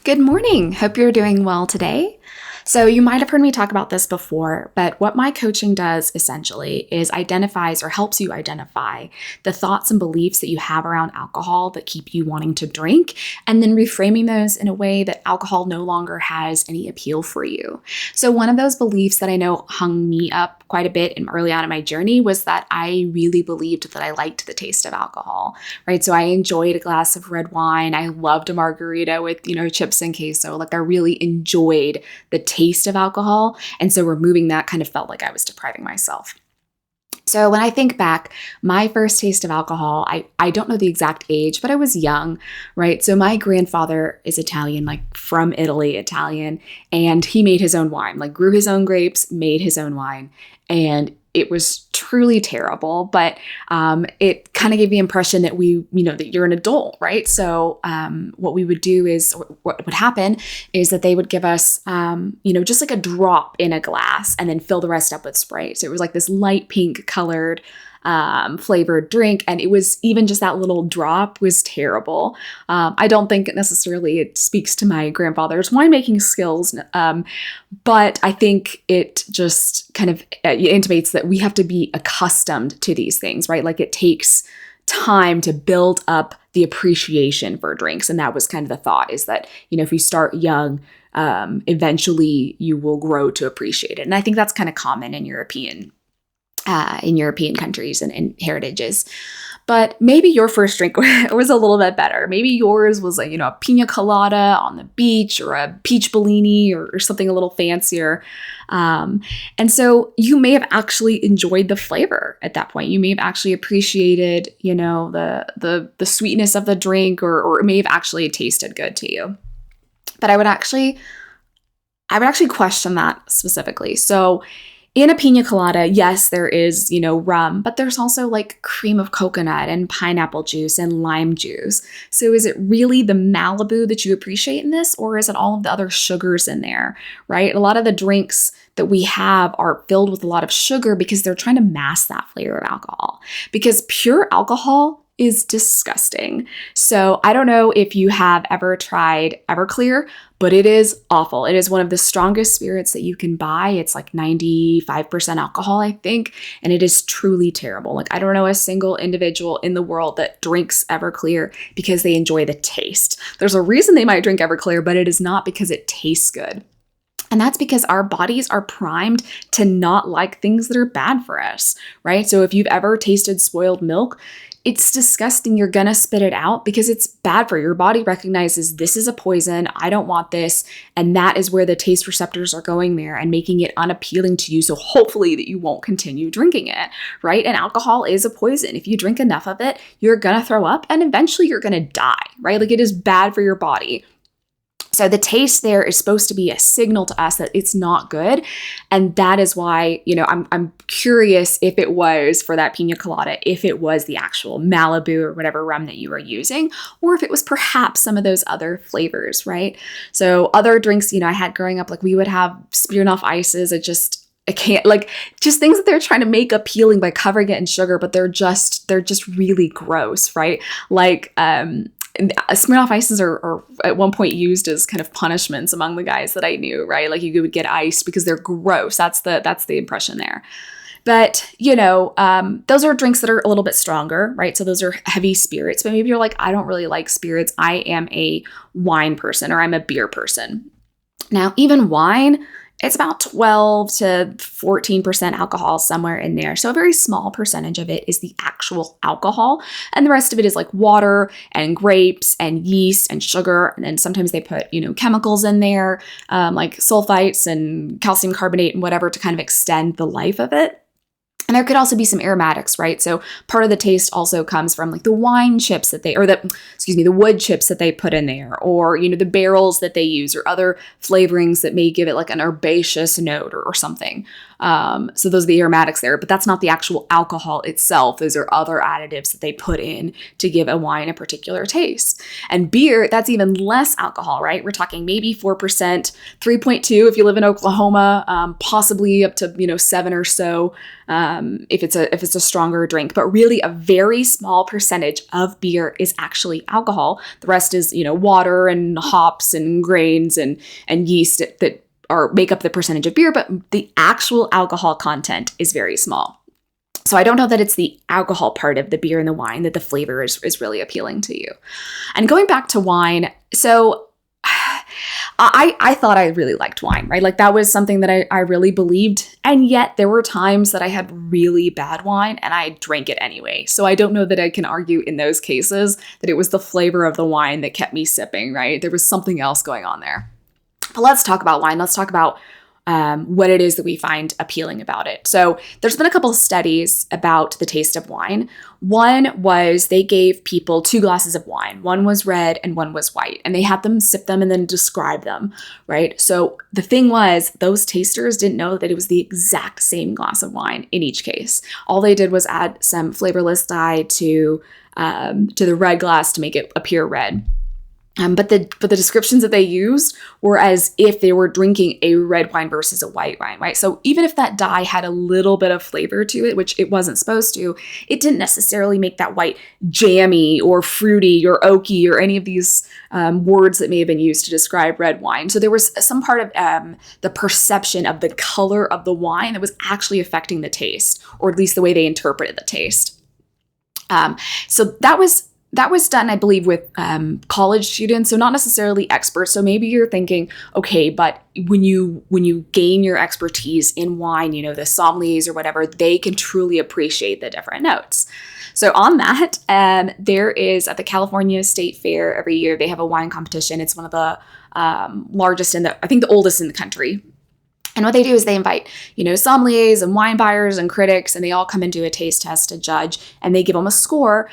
Good morning. Hope you're doing well today. So you might have heard me talk about this before, but what my coaching does essentially is identifies or helps you identify the thoughts and beliefs that you have around alcohol that keep you wanting to drink, and then reframing those in a way that alcohol no longer has any appeal for you. So one of those beliefs that I know hung me up quite a bit early on in my journey was that I really believed that I liked the taste of alcohol, right? So I enjoyed a glass of red wine. I loved a margarita with, chips and queso. Like I really enjoyed the taste of alcohol. And so removing that kind of felt like I was depriving myself. So when I think back, my first taste of alcohol, I don't know the exact age, but I was young, right? So my grandfather is Italian, like from Italy, Italian, and he made his own wine, like grew his own grapes, made his own wine. And it was truly terrible, but it kind of gave the impression that that you're an adult, right? So what we would do is, what would happen is that they would give us, just like a drop in a glass and then fill the rest up with Sprite. So it was like this light pink colored flavored drink. And it was even just that little drop was terrible. I don't think necessarily it speaks to my grandfather's winemaking skills, but I think it just kind of intimates that we have to be accustomed to these things, right? Like it takes time to build up the appreciation for drinks. And that was kind of the thought, is that, if you start young, eventually you will grow to appreciate it. And I think that's kind of common in European countries and heritages. But maybe your first drink was a little bit better. Maybe yours was a pina colada on the beach, or a peach Bellini, or something a little fancier. And so you may have actually enjoyed the flavor at that point. You may have actually appreciated, the sweetness of the drink, or it may have actually tasted good to you. But I would actually question that specifically. So in a pina colada, yes, there is, rum, but there's also like cream of coconut and pineapple juice and lime juice. So is it really the Malibu that you appreciate in this, or is it all of the other sugars in there, right? A lot of the drinks that we have are filled with a lot of sugar because they're trying to mask that flavor of alcohol, because pure alcohol is disgusting. So I don't know if you have ever tried Everclear, but it is awful. It is one of the strongest spirits that you can buy. It's like 95% alcohol, I think, and it is truly terrible. Like I don't know a single individual in the world that drinks Everclear because they enjoy the taste. There's a reason they might drink Everclear, but it is not because it tastes good. And that's because our bodies are primed to not like things that are bad for us, right? So if you've ever tasted spoiled milk, it's disgusting. You're going to spit it out because it's bad for you. Your body recognizes this is a poison. I don't want this. And that is where the taste receptors are going there and making it unappealing to you. So hopefully that you won't continue drinking it, right? And alcohol is a poison. If you drink enough of it, you're going to throw up and eventually you're going to die, right? Like it is bad for your body. So the taste there is supposed to be a signal to us that it's not good. And that is why, I'm curious if it was for that pina colada, if it was the actual Malibu or whatever rum that you were using, or if it was perhaps some of those other flavors, right? So other drinks, I had growing up, like we would have Smirnoff ices. I can't, like, just things that they're trying to make appealing by covering it in sugar, but they're just really gross, right? Like, Smirnoff ices are at one point used as kind of punishments among the guys that I knew, right? Like you would get iced because they're gross. That's the impression there. But, those are drinks that are a little bit stronger, right? So those are heavy spirits. But maybe you're like, I don't really like spirits. I am a wine person, or I'm a beer person. Now, even wine, it's about 12 to 14% alcohol, somewhere in there. So a very small percentage of it is the actual alcohol. And the rest of it is like water and grapes and yeast and sugar. And then sometimes they put, chemicals in there, like sulfites and calcium carbonate and whatever, to kind of extend the life of it. And there could also be some aromatics, right? So part of the taste also comes from like the wine chips the wood chips that they put in there, or, the barrels that they use, or other flavorings that may give it like an herbaceous note or something. So those are the aromatics there, but that's not the actual alcohol itself. Those are other additives that they put in to give a wine a particular taste. And beer, that's even less alcohol, right? We're talking maybe 4%, 3.2 if you live in Oklahoma, possibly up to, 7 or so. if it's a stronger drink, but really a very small percentage of beer is actually alcohol. The rest is, water and hops and grains and yeast that make up the percentage of beer, but the actual alcohol content is very small. So I don't know that it's the alcohol part of the beer and the wine that the flavor is really appealing to you. And going back to wine, so I thought I really liked wine, right? Like that was something that I really believed. And yet there were times that I had really bad wine and I drank it anyway. So I don't know that I can argue in those cases that it was the flavor of the wine that kept me sipping, right? There was something else going on there. But let's talk about wine. Let's talk about what it is that we find appealing about it. So there's been a couple of studies about the taste of wine. One was they gave people 2 glasses of wine. One was red and one was white. And they had them sip them and then describe them, right? So the thing was, those tasters didn't know that it was the exact same glass of wine in each case. All they did was add some flavorless dye to the red glass to make it appear red. But the descriptions that they used were as if they were drinking a red wine versus a white wine, right? So even if that dye had a little bit of flavor to it, which it wasn't supposed to, it didn't necessarily make that white jammy or fruity or oaky or any of these words that may have been used to describe red wine. So there was some part of the perception of the color of the wine that was actually affecting the taste, or at least the way they interpreted the taste. So that was done, I believe, with college students, so not necessarily experts. So maybe you're thinking, okay, but when you gain your expertise in wine, the sommeliers or whatever, they can truly appreciate the different notes. So on that, there is at the California State Fair every year, they have a wine competition. It's one of the largest I think the oldest in the country. And what they do is they invite, sommeliers and wine buyers and critics, and they all come and do a taste test to judge, and they give them a score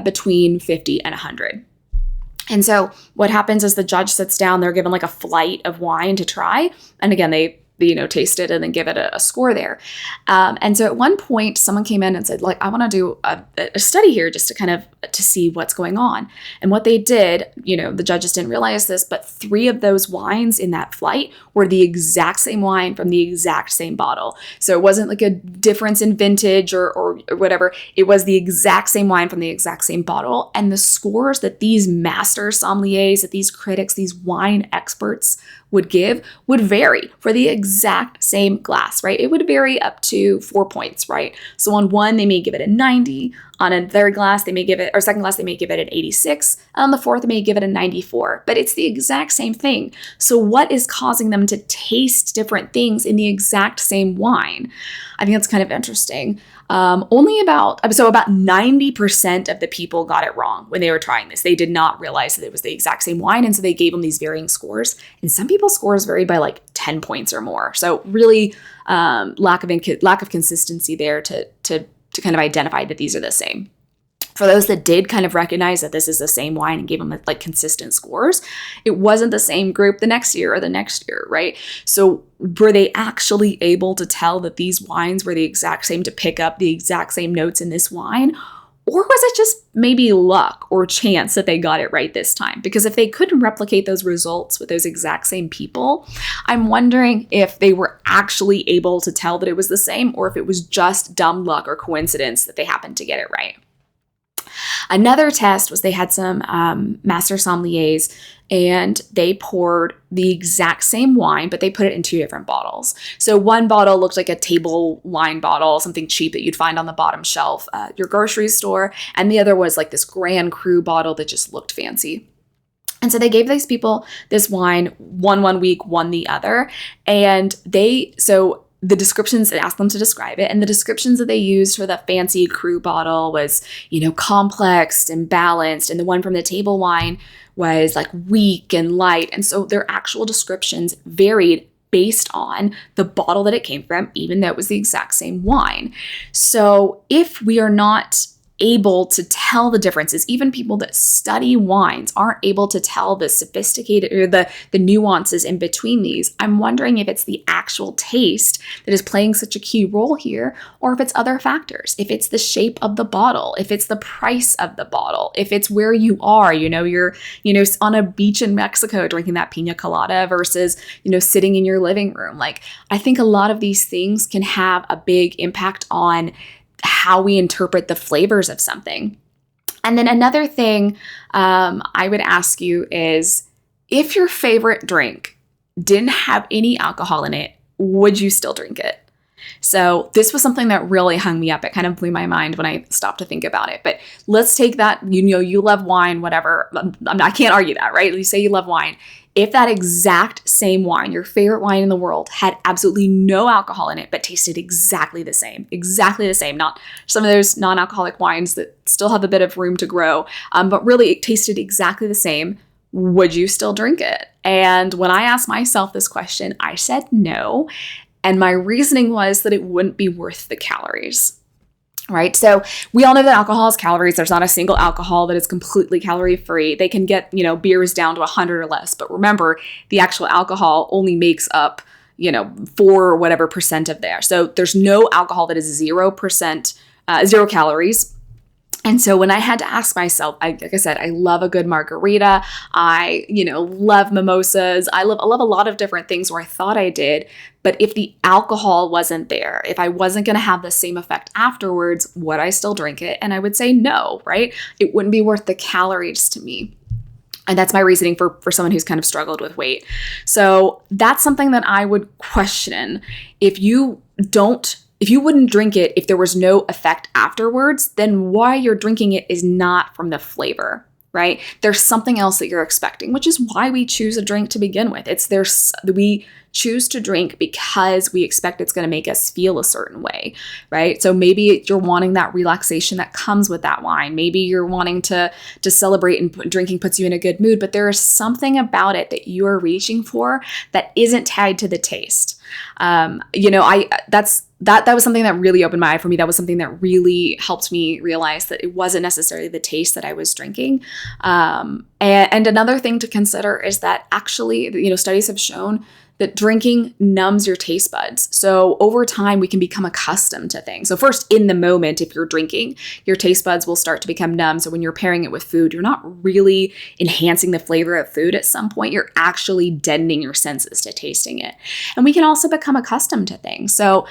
between 50 and 100. And so what happens is the judge sits down, they're given like a flight of wine to try. And again, they taste it and then give it a score there. And so at one point, someone came in and said, like, I want to do a study here just to see what's going on. And what they did, the judges didn't realize this, but 3 of those wines in that flight were the exact same wine from the exact same bottle. So it wasn't like a difference in vintage or whatever. It was the exact same wine from the exact same bottle. And the scores that these master sommeliers, that these critics, these wine experts would give would vary for the exact same glass, right? It would vary up to 4 points, right? So on one, they may give it a 90. On a third glass, they may give it, or second glass, they may give it an 86. And on the fourth, they may give it a 94. But it's the exact same thing. So what is causing them to taste different things in the exact same wine? I think that's kind of interesting. About 90% of the people got it wrong when they were trying this. They did not realize that it was the exact same wine, and so they gave them these varying scores. And some people's scores varied by like 10 points or more. So really, lack of consistency there to kind of identify that these are the same. For those that did kind of recognize that this is the same wine and gave them like consistent scores, it wasn't the same group the next year or the next year, right? So were they actually able to tell that these wines were the exact same, to pick up the exact same notes in this wine? Or was it just maybe luck or chance that they got it right this time? Because if they couldn't replicate those results with those exact same people, I'm wondering if they were actually able to tell that it was the same, or if it was just dumb luck or coincidence that they happened to get it right. Another test was they had some master sommeliers, and they poured the exact same wine, but they put it in 2 different bottles. So one bottle looked like a table wine bottle, something cheap that you'd find on the bottom shelf at your grocery store. And the other was like this Grand Cru bottle that just looked fancy. And so they gave these people this wine, one week, one the other. And the descriptions, they asked them to describe it, and the descriptions that they used for the fancy Cru bottle was, complex and balanced, and the one from the table wine was like weak and light. And so their actual descriptions varied based on the bottle that it came from, even though it was the exact same wine. So if we are not able to tell the differences. Even people that study wines aren't able to tell the sophisticated or the nuances in between these. I'm wondering if it's the actual taste that is playing such a key role here, or if it's other factors. If it's the shape of the bottle, if it's the price of the bottle, if it's where you are, you're on a beach in Mexico drinking that pina colada versus, sitting in your living room. Like, I think a lot of these things can have a big impact on how we interpret the flavors of something. And then another thing I would ask you is, if your favorite drink didn't have any alcohol in it, would you still drink it? So this was something that really hung me up. It kind of blew my mind when I stopped to think about it. But let's take that, you love wine, whatever. I can't argue that, right? You say you love wine. If that exact same wine, your favorite wine in the world, had absolutely no alcohol in it, but tasted exactly the same, not some of those non-alcoholic wines that still have a bit of room to grow, but really it tasted exactly the same, would you still drink it? And when I asked myself this question, I said no. And my reasoning was that it wouldn't be worth the calories. Right? So we all know that alcohol has calories. There's not a single alcohol that is completely calorie free. They can get, beers down to 100 or less. But remember, the actual alcohol only makes up, 4 or whatever percent of there. So there's no alcohol that is 0%, 0 calories. And so when I had to ask myself, like I said, I love a good margarita. I, love mimosas. I love a lot of different things where I thought I did. But if the alcohol wasn't there, if I wasn't going to have the same effect afterwards, would I still drink it? And I would say no, right? It wouldn't be worth the calories to me. And that's my reasoning for someone who's kind of struggled with weight. So that's something that I would question. If you wouldn't drink it if there was no effect afterwards, then why you're drinking it is not from the flavor, right? There's something else that you're expecting, which is why we choose a drink to begin with. We choose to drink because we expect it's going to make us feel a certain way, right? So maybe you're wanting that relaxation that comes with that wine. Maybe you're wanting to celebrate, and drinking puts you in a good mood, but there is something about it that you are reaching for that isn't tied to the taste. That was something that really opened my eye for me. That was something that really helped me realize that it wasn't necessarily the taste that I was drinking. And another thing to consider is that actually, studies have shown that drinking numbs your taste buds. So over time, we can become accustomed to things. So first, in the moment, if you're drinking, your taste buds will start to become numb. So when you're pairing it with food, you're not really enhancing the flavor of food at some point. You're actually deadening your senses to tasting it. And we can also become accustomed to things. So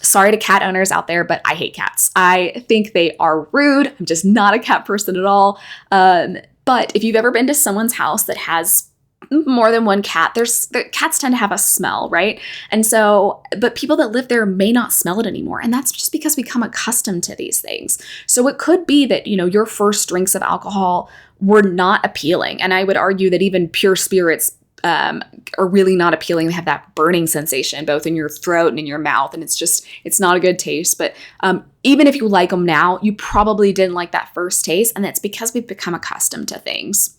sorry to cat owners out there, but I hate cats. I think they are rude. I'm just not a cat person at all. But if you've ever been to someone's house that has more than one cat, the cats tend to have a smell, right? And so, but people that live there may not smell it anymore. And that's just because we become accustomed to these things. So it could be that, your first drinks of alcohol were not appealing. And I would argue that even pure spirits are really not appealing. They have that burning sensation both in your throat and in your mouth. And it's not a good taste. But even if you like them now, you probably didn't like that first taste. And that's because we've become accustomed to things.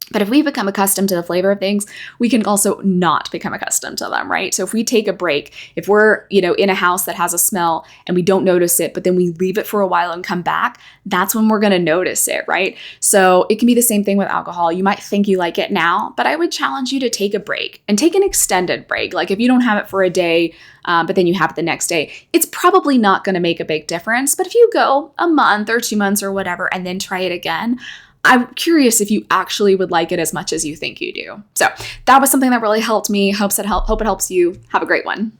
But if we become accustomed to the flavor of things, we can also not become accustomed to them, right? So if we take a break, if we're, in a house that has a smell and we don't notice it, but then we leave it for a while and come back, that's when we're going to notice it, right? So it can be the same thing with alcohol. You might think you like it now, but I would challenge you to take a break and take an extended break. Like if you don't have it for a day, but then you have it the next day, it's probably not going to make a big difference. But if you go a month or 2 months or whatever, and then try it again, I'm curious if you actually would like it as much as you think you do. So that was something that really helped me. Hope it helps you. Have a great one.